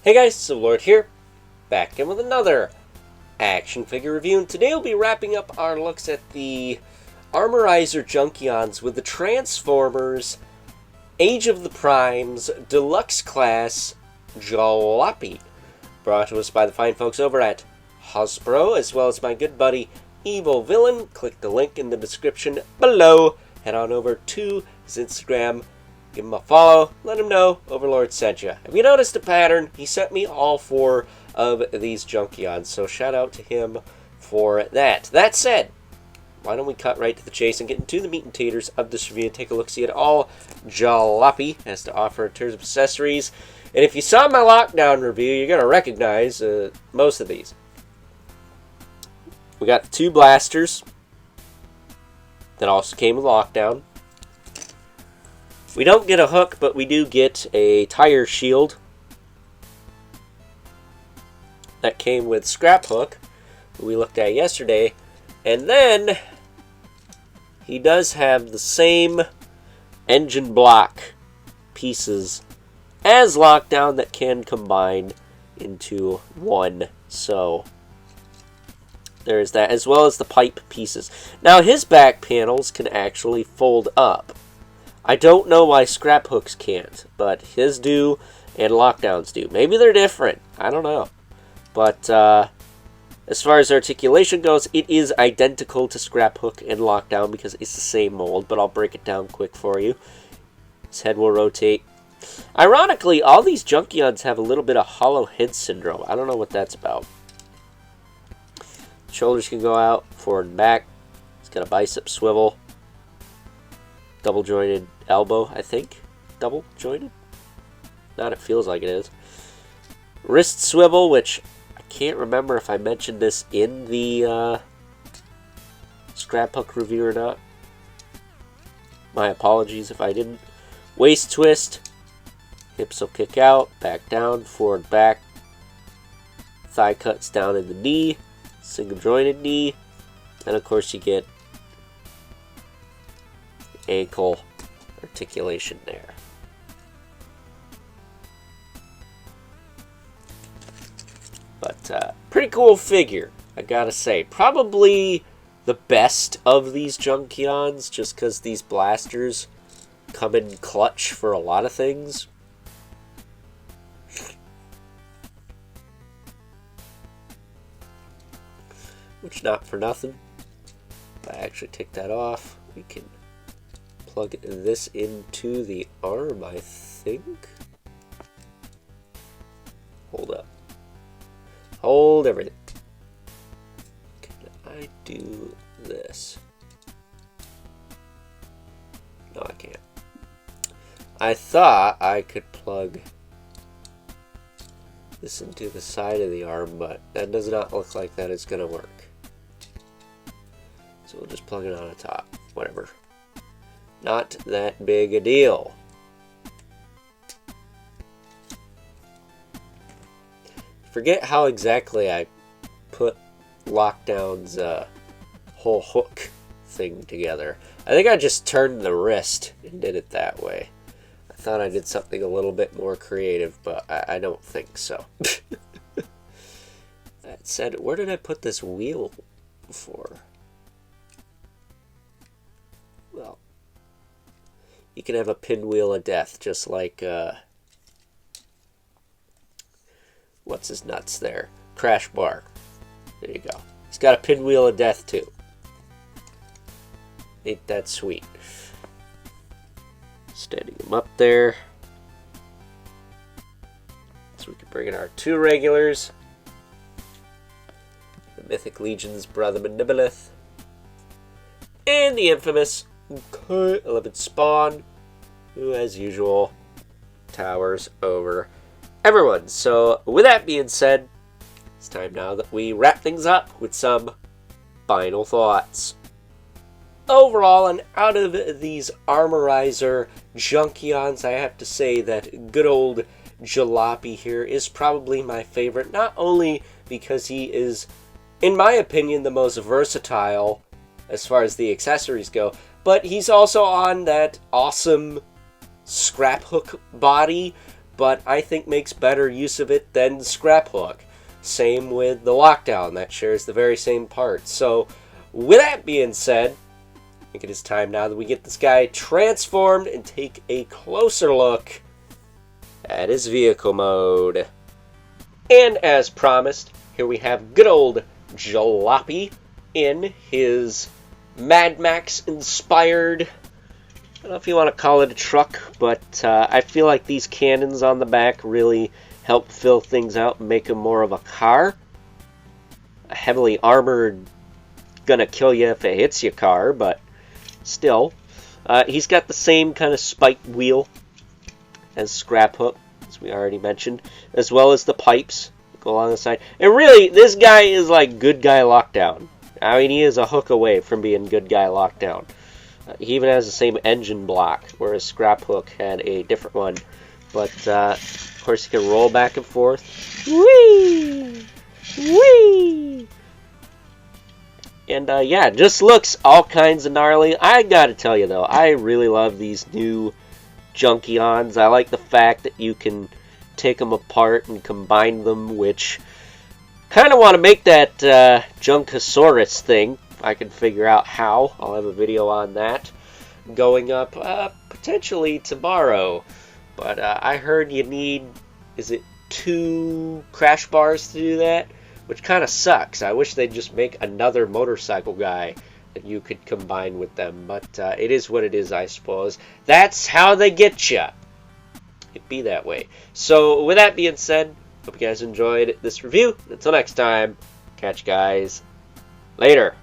Hey guys, so Lord here, back in with another action figure review, and today we'll be wrapping up our looks at the Armorizer Junkions with the Transformers Age of the Primes Deluxe Class Jalopy, brought to us by the fine folks over at Hasbro, as well as my good buddy Evil Villain. Click the link in the description below, head on over to his Instagram, give him a follow, let him know Overlord sent you. Have you noticed a pattern? He sent me all 4 of these Junkions, so shout out to him for that. That said, why don't we cut right to the chase and get into the meat and taters of this review and take a look-see at all Jalopy has to offer in terms of accessories. And if you saw my lockdown review, you're going to recognize most of these. We got 2 blasters that also came with lockdown. We don't get a hook, but we do get a tire shield that came with scrap hook that we looked at yesterday. And then he does have the same engine block pieces as lockdown that can combine into one. So there's that, as well as the pipe pieces. Now his back panels can actually fold up. I don't know why scrap hooks can't, but his do and lockdowns do. Maybe they're different. I don't know. But as far as articulation goes, it is identical to scrap hook and lockdown because it's the same mold, but I'll break it down quick for you. His head will rotate. Ironically, all these Junkions have a little bit of hollow head syndrome. I don't know what that's about. Shoulders can go out, forward and back. He's got a bicep swivel. Double jointed elbow, I think. Double jointed? Not, it feels like it is. Wrist swivel, which I can't remember if I mentioned this in the scrap hook review or not. My apologies if I didn't. Waist twist. Hips will kick out, back down, forward, back. Thigh cuts down in the knee. Single jointed knee. And of course you get ankle articulation there. But pretty cool figure, I gotta say. Probably the best of these Junkions, just because these blasters come in clutch for a lot of things. Which, not for nothing. If I actually take that off, we can plug this into the arm, I think. Hold up. Hold everything. Can I do this? No, I can't. I thought I could plug this into the side of the arm, but that does not look like that is going to work. So we'll just plug it on the top. Whatever. Not that big a deal. Forget how exactly I put Lockdown's whole hook thing together. I think I just turned the wrist and did it that way. I thought I did something a little bit more creative, but I don't think so. That said, where did I put this wheel before? Well, you can have a pinwheel of death, just like, what's his nuts there? Crash Bar. There you go. He's got a pinwheel of death, too. Ain't that sweet. Standing him up there. So we can bring in our 2 regulars. The Mythic Legion's Brother Manibelith. And the infamous K11 Spawn, who, as usual, towers over everyone. So, with that being said, it's time now that we wrap things up with some final thoughts. Overall, and out of these Armorizer Junkions, I have to say that good old Jalopy here is probably my favorite, not only because he is, in my opinion, the most versatile as far as the accessories go, but he's also on that awesome scrap hook body, but I think makes better use of it than the scrap hook. Same with the lockdown, that shares the very same parts. So with that being said, I think it is time now that we get this guy transformed and take a closer look at his vehicle mode. And as promised, here we have good old Jalopy in his Mad Max inspired, I don't know if you want to call it a truck, but I feel like these cannons on the back really help fill things out and make him more of a car. A heavily armored, gonna kill you if it hits your car, but still. He's got the same kind of spiked wheel as Scrap Hook, as we already mentioned, as well as the pipes that go along the side. And really, this guy is like Good Guy Lockdown. I mean, he is a hook away from being Good Guy Lockdown. He even has the same engine block, whereas Scrap Hook had a different one. But, of course, he can roll back and forth. Whee! Whee! And, yeah, just looks all kinds of gnarly. I gotta tell you, though, I really love these new Junkions. I like the fact that you can take them apart and combine them, which kind of want to make that Junkosaurus thing. If I can figure out how. I'll have a video on that going up potentially tomorrow. But I heard you need, is it 2 crash bars to do that? Which kind of sucks. I wish they'd just make another motorcycle guy that you could combine with them. But it is what it is, I suppose. That's how they get you. It'd be that way. So with that being said, hope you guys enjoyed this review. Until next time, catch you guys later.